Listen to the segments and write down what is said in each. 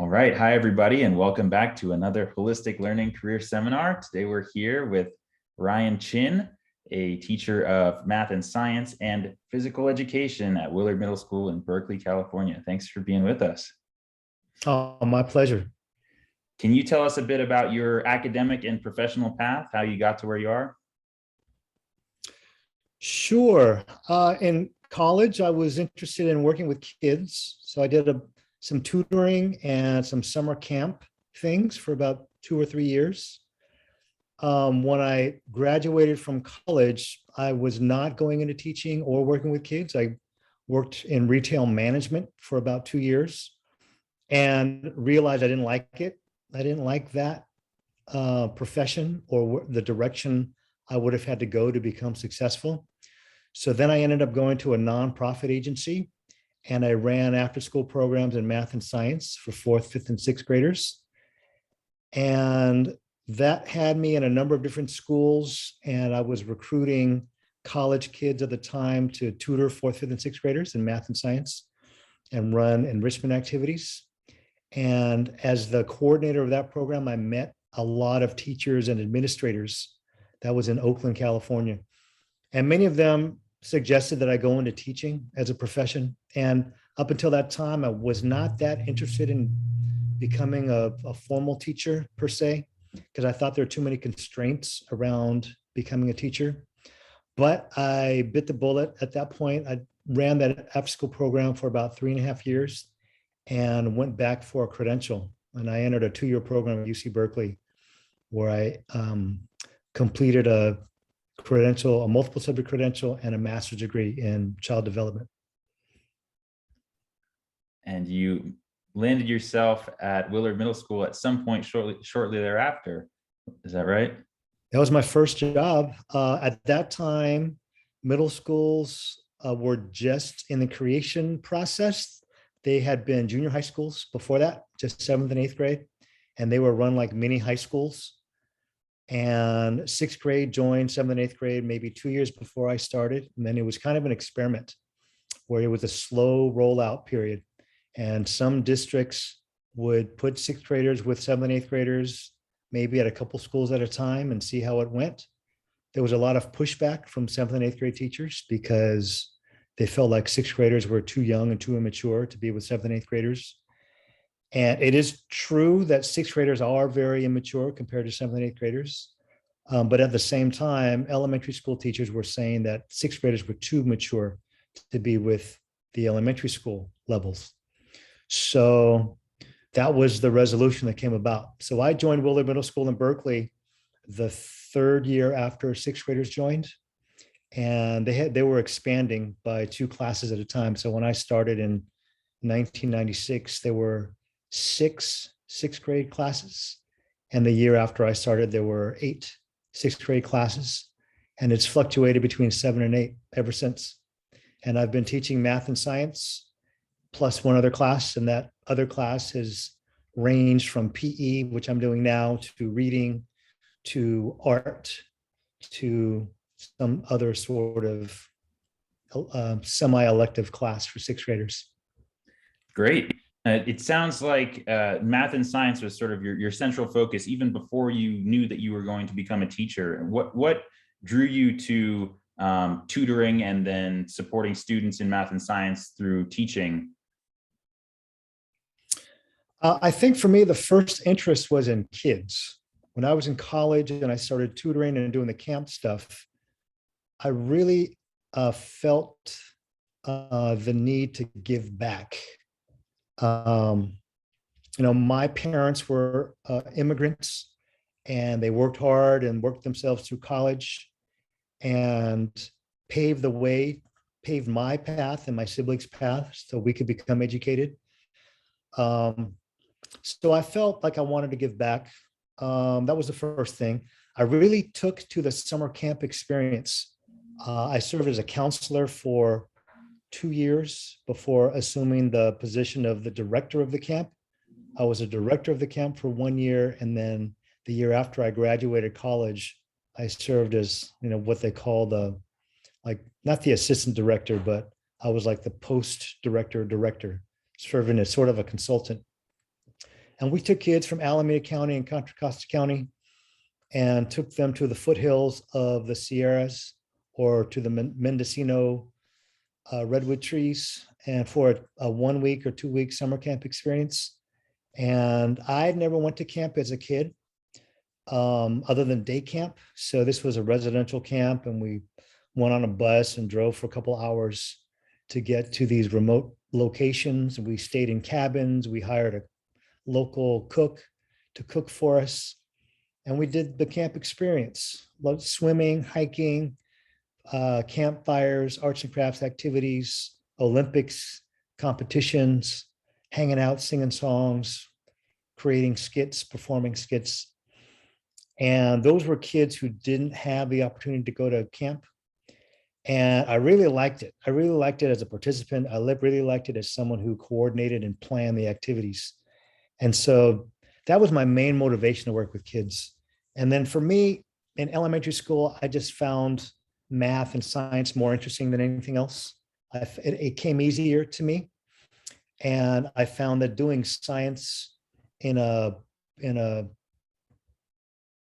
All right. Hi, everybody, and welcome back to another Holistic Learning Career Seminar. Today, we're here with Ryan Chinn, a teacher of math and science and physical education at Willard Middle School in Berkeley, California. Thanks for being with us. Oh, my pleasure. Can you tell us a bit about your academic and professional path, how you got to where you are? Sure. In college, I was interested in working with kids. So I did some tutoring and some summer camp things for about 2 or 3 years. When I graduated from college, I was not going into teaching or working with kids. I worked in retail management for about 2 years and realized I didn't like it. I didn't like that profession or the direction I would have had to go to become successful. So then I ended up going to a nonprofit agency and I ran after school programs in math and science for fourth, fifth, and sixth graders. And that had me in a number of different schools. And I was recruiting college kids at the time to tutor fourth, fifth, and sixth graders in math and science and run enrichment activities. And as the coordinator of that program, I met a lot of teachers and administrators. That was in Oakland, California. And many of them suggested that I go into teaching as a profession. And up until that time, I was not that interested in becoming a formal teacher per se, because I thought there were too many constraints around becoming a teacher. But I bit the bullet at that point. I ran that after school program for about 3.5 years and went back for a credential. And I entered a 2-year program at UC Berkeley where I completed a credential, a multiple subject credential, and a master's degree in child development. And you landed yourself at Willard Middle School at some point shortly thereafter. Is that right? That was my first job. At that time, middle schools were just in the creation process. They had been junior high schools before that, just 7th and 8th grade, and they were run like mini high schools. And sixth grade joined 7th and 8th grade maybe 2 years before I started. And then it was kind of an experiment where it was a slow rollout period. And some districts would put sixth graders with 7th and 8th graders, maybe at a couple schools at a time, and see how it went. There was a lot of pushback from 7th and 8th grade teachers because they felt like sixth graders were too young and too immature to be with 7th and 8th graders. And it is true that sixth graders are very immature compared to 7th and 8th graders. But at the same time, elementary school teachers were saying that sixth graders were too mature to be with the elementary school levels. So that was the resolution that came about. So I joined Willard Middle School in Berkeley the 3rd year after sixth graders joined. And they were expanding by 2 classes at a time. So when I started in 1996, there were 6 sixth grade classes. And the year after I started, there were 8 sixth grade classes. And it's fluctuated between 7 and 8 ever since. And I've been teaching math and science plus one other class. And that other class has ranged from PE, which I'm doing now, to reading, to art, to some other sort of semi-elective class for sixth graders. Great. It sounds like math and science was sort of your central focus even before you knew that you were going to become a teacher. What drew you to tutoring and then supporting students in math and science through teaching? I think for me, the first interest was in kids. When I was in college and I started tutoring and doing the camp stuff, I really felt the need to give back. My parents were immigrants and they worked hard and worked themselves through college and paved my path and my siblings' path so we could become educated. So I felt like I wanted to give back. That was the first thing. I really took to the summer camp experience. I served as a counselor for 2 years before assuming the position of the director of the camp. I was a director of the camp for 1 year. And then the year after I graduated college, I served as, what they call not the assistant director, but I was like the post director, serving as sort of a consultant. And we took kids from Alameda County and Contra Costa County and took them to the foothills of the Sierras or to the Mendocino redwood trees, and for a 1 week or 2 week summer camp experience. And I never went to camp as a kid, other than day camp. So this was a residential camp, and we went on a bus and drove for a couple hours to get to these remote locations. We stayed in cabins. We hired a local cook to cook for us. And we did the camp experience, loved swimming, hiking, campfires, arts and crafts activities, Olympics, competitions, hanging out, singing songs, creating skits, performing skits. And those were kids who didn't have the opportunity to go to camp. And I really liked it. I really liked it as a participant. I really liked it as someone who coordinated and planned the activities. And so that was my main motivation to work with kids. And then for me in elementary school, I just found math and science more interesting than anything else. It came easier to me. And I found that doing science in a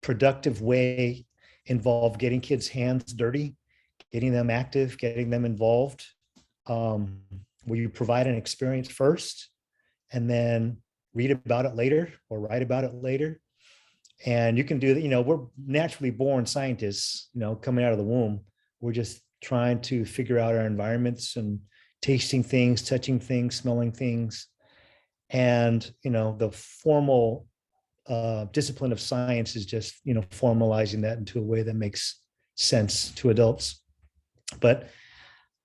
productive way involved getting kids' hands dirty, getting them active, getting them involved, where you provide an experience first and then read about it later or write about it later. And you can do that. We're naturally born scientists, coming out of the womb. We're just trying to figure out our environments and tasting things, touching things, smelling things. And, the formal discipline of science is just, formalizing that into a way that makes sense to adults. But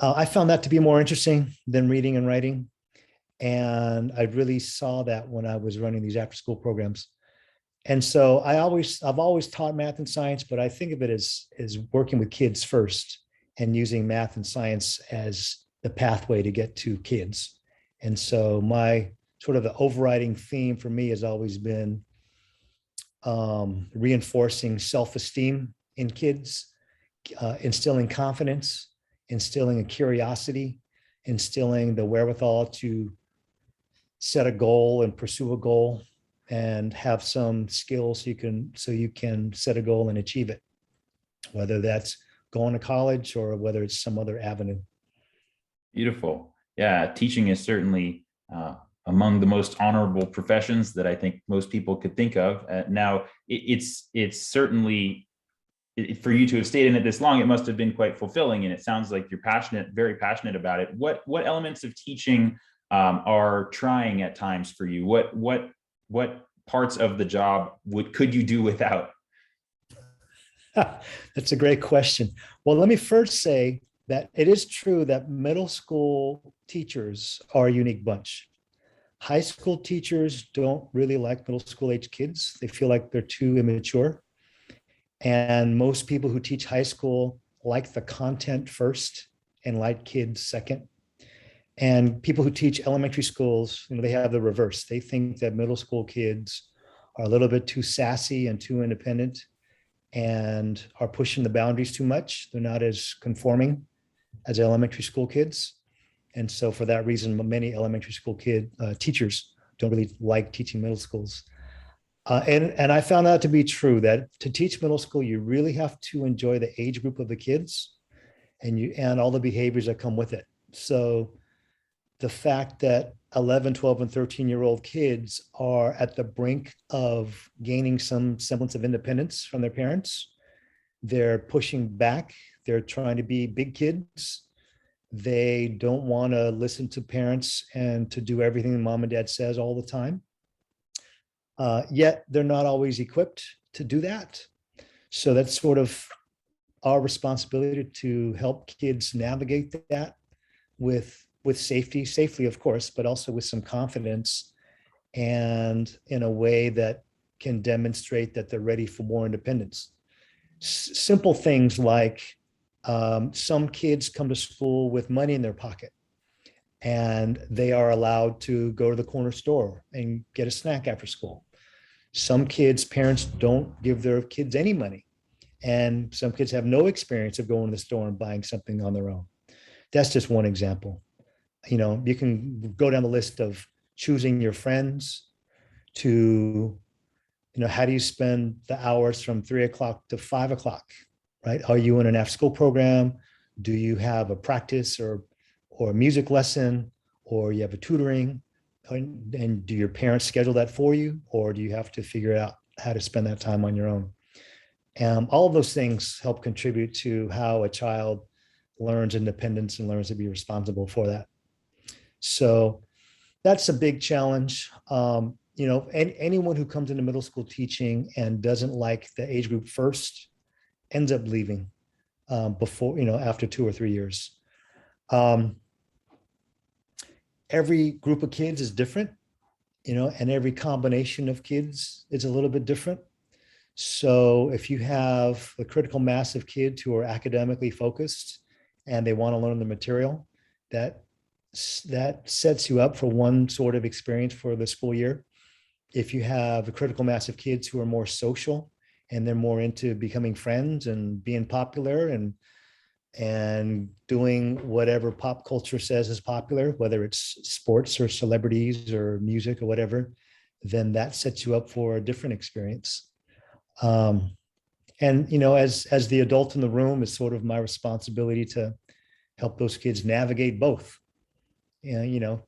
I found that to be more interesting than reading and writing. And I really saw that when I was running these after school programs. And so I've always taught math and science, but I think of it as working with kids first and using math and science as the pathway to get to kids. And so my sort of the overriding theme for me has always been reinforcing self-esteem in kids, instilling confidence, instilling a curiosity, instilling the wherewithal to set a goal and pursue a goal, and have some skills so you can set a goal and achieve it, whether that's going to college or whether it's some other avenue. Beautiful. Yeah, teaching is certainly among the most honorable professions that I think most people could think of. Now, it's certainly, for you to have stayed in it this long, it must have been quite fulfilling. And it sounds like you're passionate, very passionate about it. What elements of teaching are trying at times for you? What parts of the job could you do without? That's a great question. Well, let me first say that it is true that middle school teachers are a unique bunch. High school teachers don't really like middle school age kids. They feel like they're too immature. And most people who teach high school like the content first and like kids second. And people who teach elementary schools, they have the reverse. They think that middle school kids are a little bit too sassy and too independent and are pushing the boundaries too much. They're not as conforming as elementary school kids. And so for that reason, many elementary school teachers don't really like teaching middle schools. And I found that to be true, that to teach middle school, you really have to enjoy the age group of the kids and all the behaviors that come with it. So the fact that 11, 12, and 13-year-old kids are at the brink of gaining some semblance of independence from their parents. They're pushing back. They're trying to be big kids. They don't want to listen to parents and to do everything mom and dad says all the time. Yet they're not always equipped to do that. So that's sort of our responsibility to help kids navigate that with safely, of course, but also with some confidence and in a way that can demonstrate that they're ready for more independence. Simple things like some kids come to school with money in their pocket and they are allowed to go to the corner store and get a snack after school. Some kids' parents don't give their kids any money, and some kids have no experience of going to the store and buying something on their own. That's just one example. You can go down the list of choosing your friends, to, how do you spend the hours from 3 o'clock to 5 o'clock, right? Are you in an after school program? Do you have a practice or a music lesson, or you have a tutoring? And do your parents schedule that for you, or do you have to figure out how to spend that time on your own? All of those things help contribute to how a child learns independence and learns to be responsible for that. So that's a big challenge. Anyone who comes into middle school teaching and doesn't like the age group first ends up leaving before, after 2 or 3 years. Every group of kids is different, and every combination of kids is a little bit different. So if you have a critical mass of kids who are academically focused and they want to learn the material, that sets you up for one sort of experience for the school year. If you have a critical mass of kids who are more social and they're more into becoming friends and being popular and doing whatever pop culture says is popular, whether it's sports or celebrities or music or whatever, then that sets you up for a different experience. As the adult in the room, it's sort of my responsibility to help those kids navigate both. And,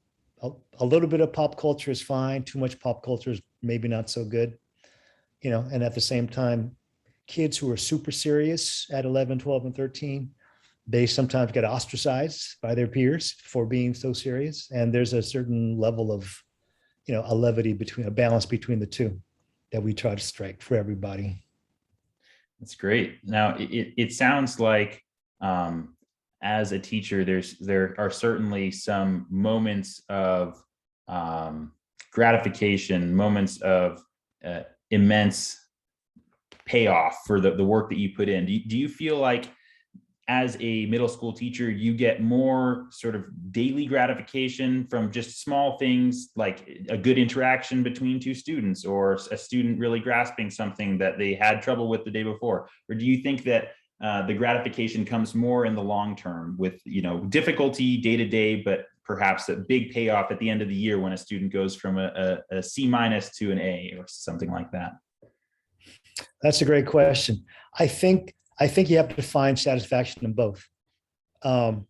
a little bit of pop culture is fine. Too much pop culture is maybe not so good. And at the same time, kids who are super serious at 11, 12, and 13, they sometimes get ostracized by their peers for being so serious. And there's a certain level of, a levity a balance between the two that we try to strike for everybody. That's great. Now, it sounds like as a teacher, there are certainly some moments of gratification, moments of immense payoff for the work that you put in. Do you feel like as a middle school teacher, you get more sort of daily gratification from just small things like a good interaction between two students, or a student really grasping something that they had trouble with the day before? Or do you think that the gratification comes more in the long term with, difficulty day to day, but perhaps a big payoff at the end of the year when a student goes from a C- to an A or something like that? That's a great question. I think you have to find satisfaction in both. The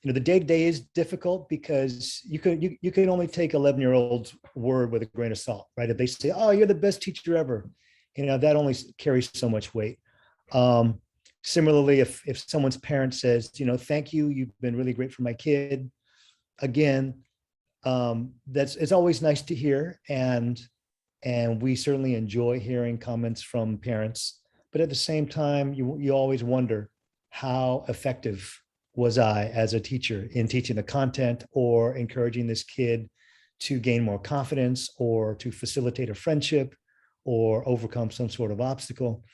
day-to-day is difficult because you can only take 11-year-old's word with a grain of salt, right? If they say, "Oh, you're the best teacher ever," that only carries so much weight. Similarly, if someone's parent says, "Thank you, you've been really great for my kid," again, it's always nice to hear, and we certainly enjoy hearing comments from parents. But at the same time, you always wonder, how effective was I as a teacher in teaching the content or encouraging this kid to gain more confidence or to facilitate a friendship or overcome some sort of obstacle?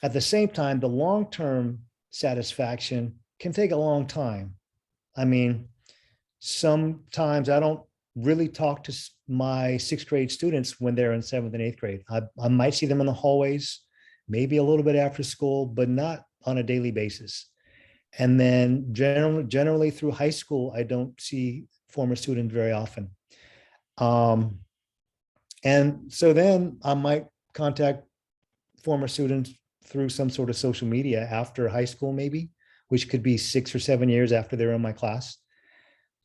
At the same time, the long-term satisfaction can take a long time. I mean, sometimes I don't really talk to my 6th grade students when they're in 7th and 8th grade. I might see them in the hallways, maybe a little bit after school, but not on a daily basis. And then generally through high school, I don't see former students very often. And so then I might contact former students through some sort of social media after high school, maybe, which could be 6 or 7 years after they're in my class.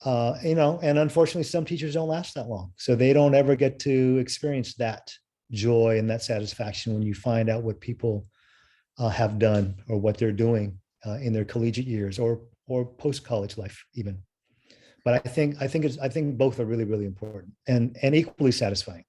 And unfortunately, some teachers don't last that long. So they don't ever get to experience that joy and that satisfaction when you find out what people have done or what they're doing in their collegiate years or post-college life even. But I think both are really, really important and equally satisfying.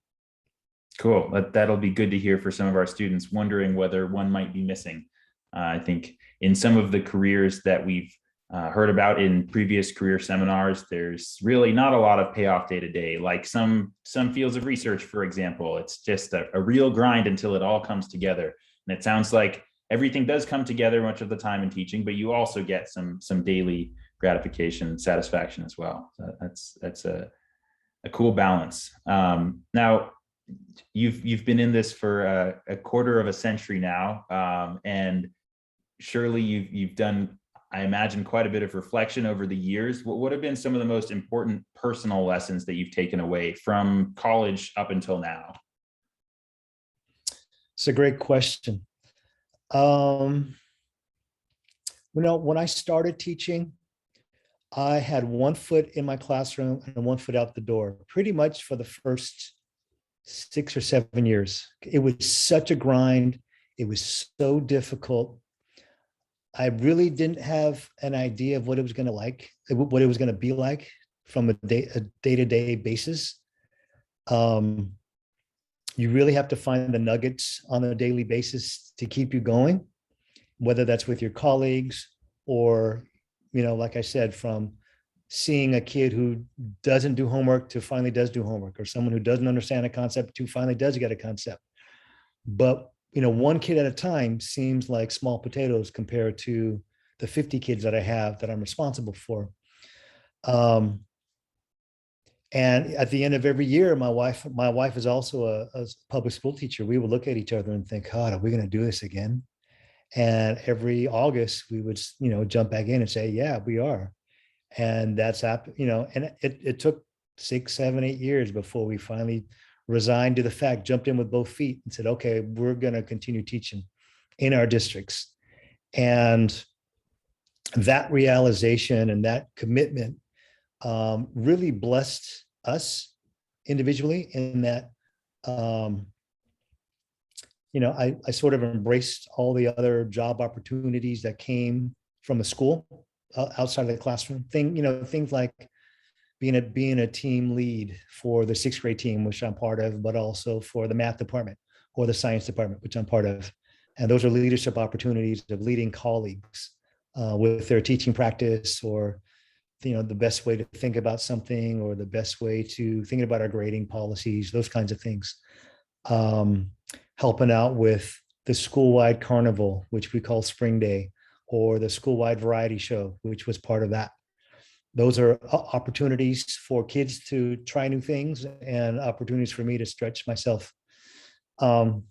Cool. That'll be good to hear for some of our students wondering whether one might be missing. I think in some of the careers that we've heard about in previous career seminars, there's really not a lot of payoff day to day. Like some fields of research, for example, it's just a real grind until it all comes together. And it sounds like everything does come together much of the time in teaching, but you also get some daily gratification, satisfaction as well. So that's a cool balance. Now, you've been in this for a quarter of a century now, and surely you've done I imagine quite a bit of reflection over the years. What would have been some of the most important personal lessons that you've taken away from college up until now? It's a great question. Um, when I started teaching, I had one foot in my classroom and one foot out the door, pretty much for the first 6 or 7 years. It was such a grind. It was so difficult. I really didn't have an idea of what it was going to what it was going to be like from a day-to-day basis. Um, you really have to find the nuggets on a daily basis to keep you going, whether that's with your colleagues or, like I said, from seeing a kid who doesn't do homework to finally does do homework, or someone who doesn't understand a concept to finally does get a concept. But, one kid at a time seems like small potatoes compared to the 50 kids that I have that I'm responsible for. And at the end of every year, my wife is also a public school teacher. We would look at each other and think, God, are we going to do this again? And every August we would, jump back in and say, yeah, we are. And that's happened, and it took 6, 7, 8 years before we finally resigned to the fact, jumped in with both feet and said, okay, we're going to continue teaching in our districts. And that realization and that commitment really blessed us individually in that, I sort of embraced all the other job opportunities that came from the school outside of the classroom things like being a team lead for the 6th grade team, which I'm part of, but also for the math department or the science department, which I'm part of. And those are leadership opportunities of leading colleagues with their teaching practice, or the best way to think about something, or the best way to think about our grading policies, those kinds of things. Helping out with the school-wide carnival, which we call Spring Day, or the school-wide variety show, which was part of that. Those are opportunities for kids to try new things and opportunities for me to stretch myself. Some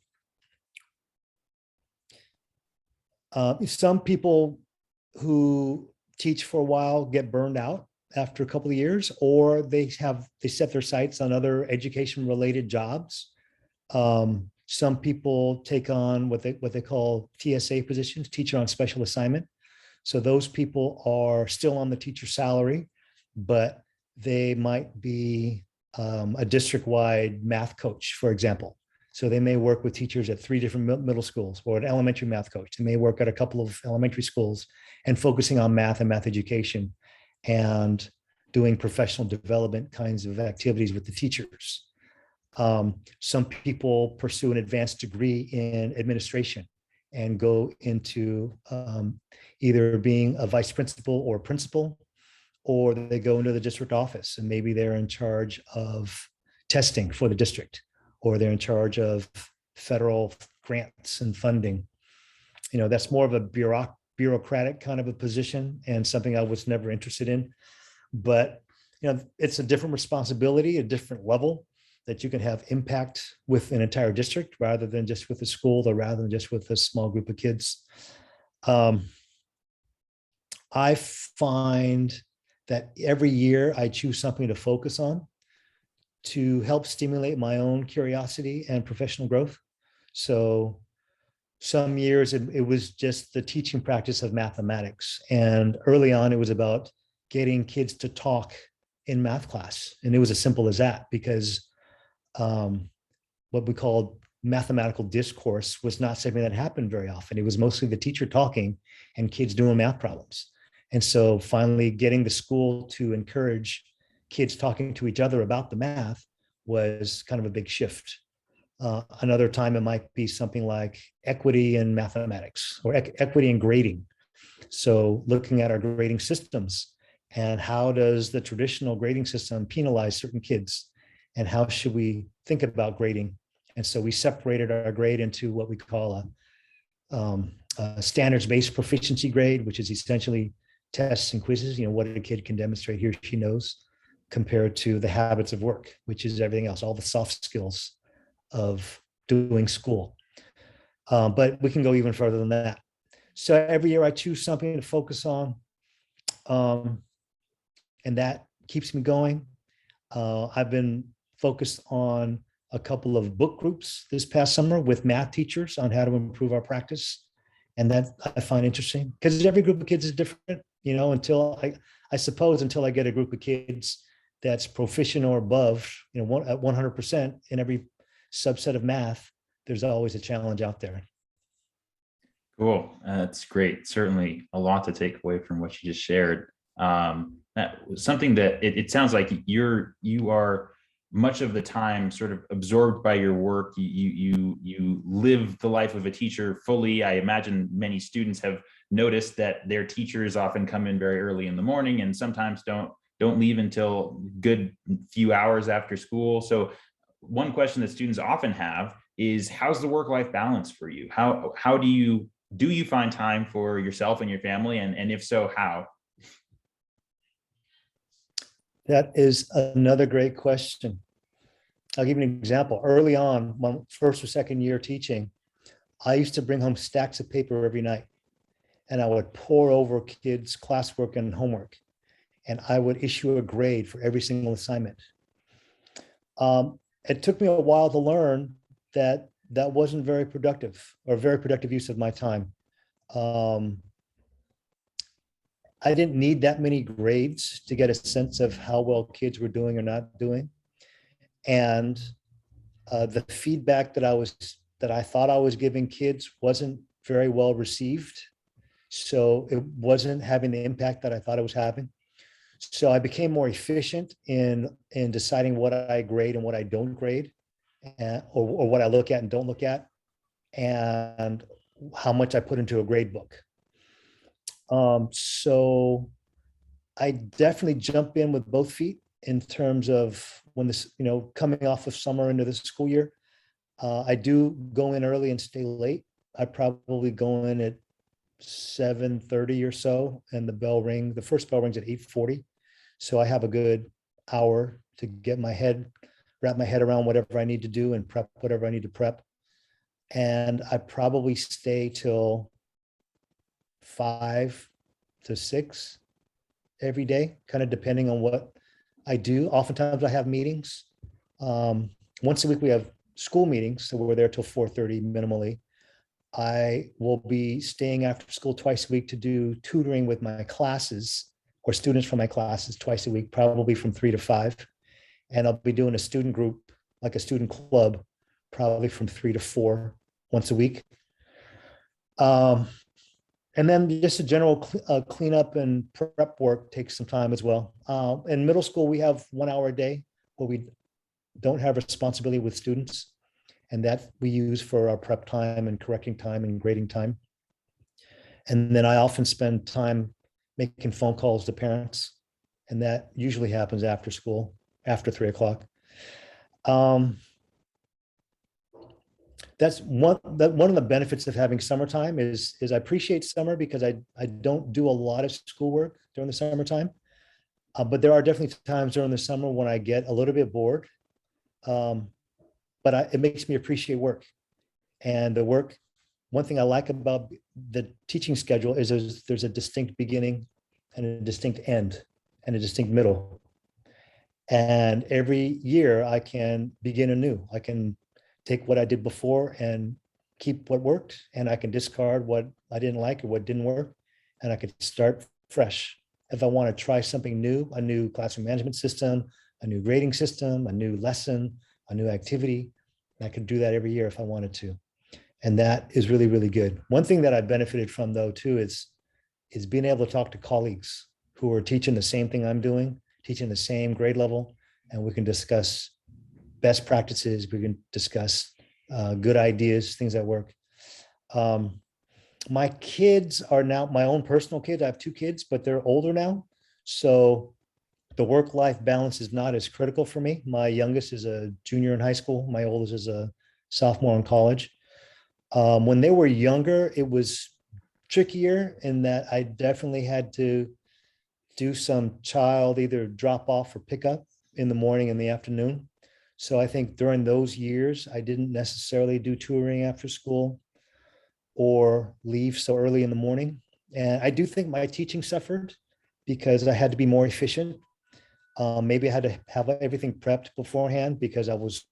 people who teach for a while get burned out after a couple of years, or they set their sights on other education related jobs. Some people take on what they call TSA positions, teacher on special assignment. So those people are still on the teacher salary, but they might be a district-wide math coach, for example. So they may work with teachers at 3 different middle schools, or an elementary math coach. They may work at a couple of elementary schools and focusing on math and math education and doing professional development kinds of activities with the teachers. Some people pursue an advanced degree in administration and go into either being a vice principal or principal, or they go into the district office and maybe they're in charge of testing for the district, or they're in charge of federal grants and funding. That's more of a bureaucratic kind of a position, and something I was never interested in. But it's a different responsibility, a different level that you can have impact with an entire district rather than just with a school, or rather than just with a small group of kids. I find that every year I choose something to focus on to help stimulate my own curiosity and professional growth. So some years it was just the teaching practice of mathematics. And early on, it was about getting kids to talk in math class. And it was as simple as that, because what we called mathematical discourse was not something that happened very often. It was mostly the teacher talking and kids doing math problems. And so finally getting the school to encourage kids talking to each other about the math was kind of a big shift. Another time it might be something like equity in mathematics, or equity in grading. So looking at our grading systems, and how does the traditional grading system penalize certain kids, and how should we think about grading? And so we separated our grade into what we call a standards-based proficiency grade, which is essentially tests and quizzes, what a kid can demonstrate he or she knows, compared to the habits of work, which is everything else, all the soft skills of doing school. But we can go even further than that. So every year I choose something to focus on, um, and that keeps me going. I've been focused on a couple of book groups this past summer with math teachers on how to improve our practice. And that I find interesting because every group of kids is different, until I suppose until I get a group of kids that's proficient or above, at 100% in every subset of math, there's always a challenge out there. Cool. That's great. Certainly a lot to take away from what you just shared. That was something that it sounds like you are much of the time sort of absorbed by your work. You live the life of a teacher fully. I imagine many students have noticed that their teachers often come in very early in the morning and sometimes don't leave until good few hours after school. So one question that students often have is, how's the work-life balance for you? How do you find time for yourself and your family? And if so, how? That is another great question. I'll give you an example. Early on, my first or second year teaching, I used to bring home stacks of paper every night and I would pour over kids' classwork and homework. And I would issue a grade for every single assignment. It took me a while to learn that that wasn't very productive or very productive use of my time. I didn't need that many grades to get a sense of how well kids were doing or not doing. And the feedback that I thought I was giving kids wasn't very well received. So it wasn't having the impact that I thought it was having. So I became more efficient in deciding what I grade and what I don't grade, or what I look at and don't look at, and how much I put into a grade book. So I definitely jump in with both feet in terms of when this, coming off of summer into the school year. I do go in early and stay late. I probably go in at 7:30 or so, and the first bell rings at 8:40. So I have a good hour to wrap my head around whatever I need to do and prep whatever I need to prep. And I probably stay till 5 to 6 every day, kind of depending on what I do. Oftentimes I have meetings. Once a week we have school meetings, so we're there till 4:30 minimally. I will be staying after school twice a week to do tutoring with my classes or students from my classes twice a week, probably from 3 to 5. And I'll be doing a student group, like a student club, probably from 3 to 4 once a week. And then just a general cleanup and prep work takes some time as well. In middle school, we have 1 hour a day where we don't have responsibility with students, and that we use for our prep time and correcting time and grading time. And then I often spend time making phone calls to parents, and that usually happens after school, after 3 o'clock. That's one of the benefits of having summertime is I appreciate summer because I don't do a lot of schoolwork during the summertime. But there are definitely times during the summer when I get a little bit bored. But it makes me appreciate work. And the work, one thing I like about the teaching schedule is there's a distinct beginning and a distinct end and a distinct middle. And every year I can begin anew. I can take what I did before and keep what worked, and I can discard what I didn't like or what didn't work, and I could start fresh. If I want to try something new, a new classroom management system, a new grading system, a new lesson, a new activity, I could do that every year if I wanted to. And that is really, really good. One thing that I benefited from though too is being able to talk to colleagues who are teaching the same thing I'm doing, teaching the same grade level, and we can discuss best practices. We can discuss good ideas, things that work. My kids are now my own personal kids. I have 2 kids, but they're older now. So the work-life balance is not as critical for me. My youngest is a junior in high school. My oldest is a sophomore in college. When they were younger, it was trickier in that I definitely had to do some child either drop off or pick up in the morning and the afternoon. So I think during those years, I didn't necessarily do tutoring after school. or leave so early in the morning. And I do think my teaching suffered because I had to be more efficient. Maybe I had to have everything prepped beforehand because I was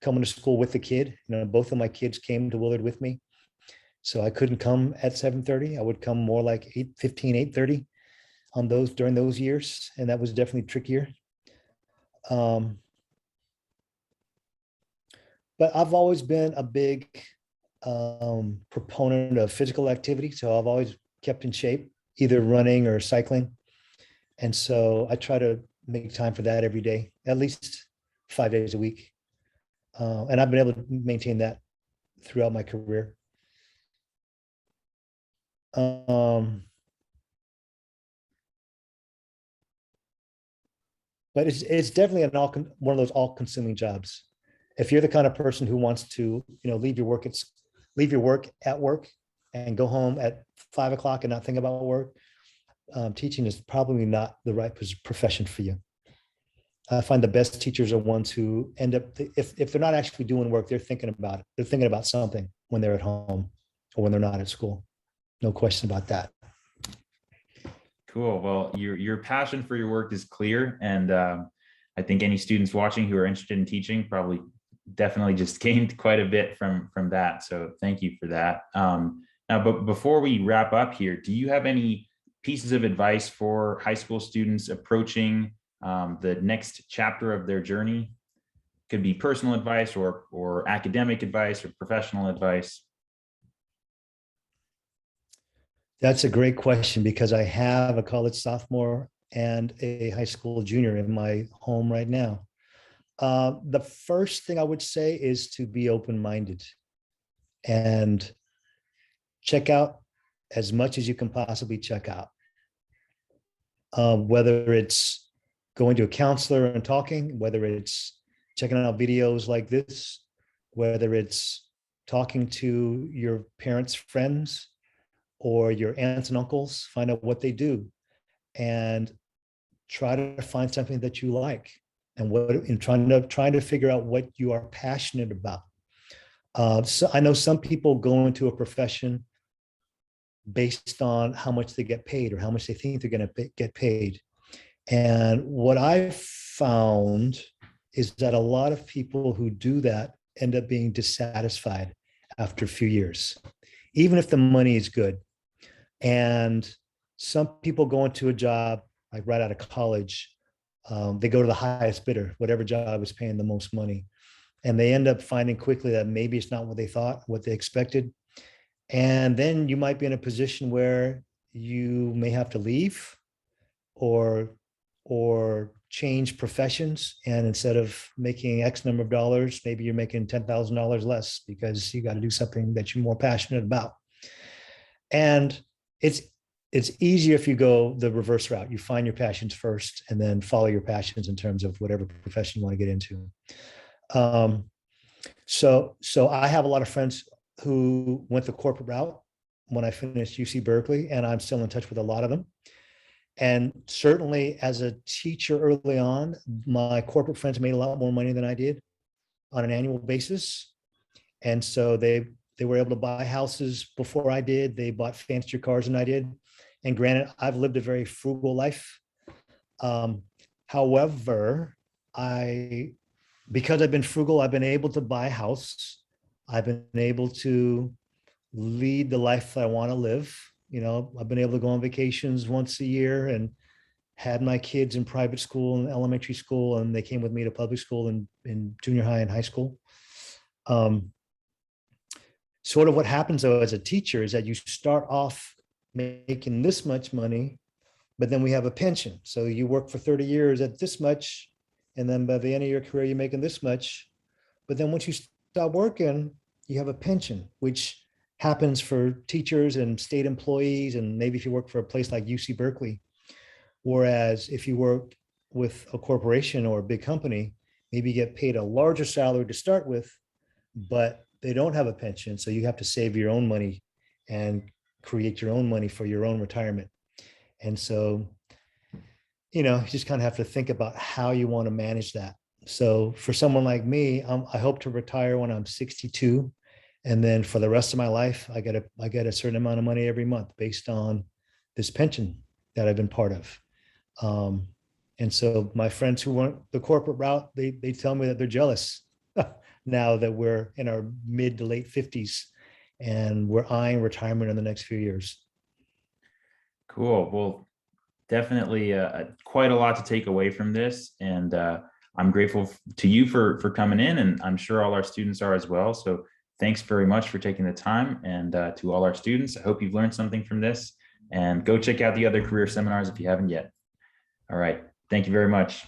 coming to school with the kid. Both of my kids came to Willard with me. So I couldn't come at 7:30. I would come more like 8:15, 8:30 on those during those years. And that was definitely trickier. Um, but I've always been a big proponent of physical activity. So I've always kept in shape, either running or cycling. And so I try to make time for that every day, at least 5 days a week. And I've been able to maintain that throughout my career. But it's definitely one of those all-consuming jobs. If you're the kind of person who wants to, leave your work at work and go home at 5 o'clock and not think about work, teaching is probably not the right profession for you. I find the best teachers are ones who end up, if they're not actually doing work, they're thinking about it. They're thinking about something when they're at home or when they're not at school. No question about that. Cool. Well, your passion for your work is clear, and I think any students watching who are interested in teaching probably definitely just gained quite a bit from that. So thank you for that. Now, but before we wrap up here, do you have any pieces of advice for high school students approaching the next chapter of their journey? Could be personal advice or academic advice or professional advice. That's a great question because I have a college sophomore and a high school junior in my home right now. The first thing I would say is to be open-minded and check out as much as you can possibly check out. Whether it's going to a counselor and talking, whether it's checking out videos like this, whether it's talking to your parents' friends or your aunts and uncles, find out what they do and try to find something that you like and trying to figure out what you are passionate about. So I know some people go into a profession based on how much they get paid or how much they think they're going to get paid. And what I've found is that a lot of people who do that end up being dissatisfied after a few years, even if the money is good. And some people go into a job like right out of college. They go to the highest bidder, whatever job is paying the most money. And they end up finding quickly that maybe it's not what they thought, what they expected. And then you might be in a position where you may have to leave or change professions. And instead of making X number of dollars, maybe you're making $10,000 less because you got to do something that you're more passionate about. And it's easier if you go the reverse route. You find your passions first and then follow your passions in terms of whatever profession you want to get into. So I have a lot of friends who went the corporate route when I finished UC Berkeley, and I'm still in touch with a lot of them. And certainly as a teacher early on, my corporate friends made a lot more money than I did on an annual basis. And so they were able to buy houses before I did. They bought fancier cars than I did. And granted, I've lived a very frugal life. However, because I've been frugal, I've been able to buy a house. I've been able to lead the life that I want to live. I've been able to go on vacations once a year and had my kids in private school and elementary school, and they came with me to public school and in junior high and high school. Sort of what happens though as a teacher is that you start off making this much money, but then we have a pension. So you work for 30 years at this much, and then by the end of your career, you're making this much. But then once you stop working, you have a pension, which happens for teachers and state employees, and maybe if you work for a place like UC Berkeley. Whereas if you work with a corporation or a big company, maybe you get paid a larger salary to start with, but they don't have a pension. So you have to save your own money and create your own money for your own retirement. And so, you just kind of have to think about how you want to manage that. So for someone like me, I hope to retire when I'm 62 And then for the rest of my life, I get a certain amount of money every month based on this pension that I've been part of. Um, and so my friends who went the corporate route, they tell me that they're jealous now that we're in our mid to late 50s and we're eyeing retirement in the next few years. Cool. Well, definitely quite a lot to take away from this. And I'm grateful to you for coming in, and I'm sure all our students are as well. So thanks very much for taking the time. And to all our students, I hope you've learned something from this, and go check out the other career seminars if you haven't yet. All right. Thank you very much.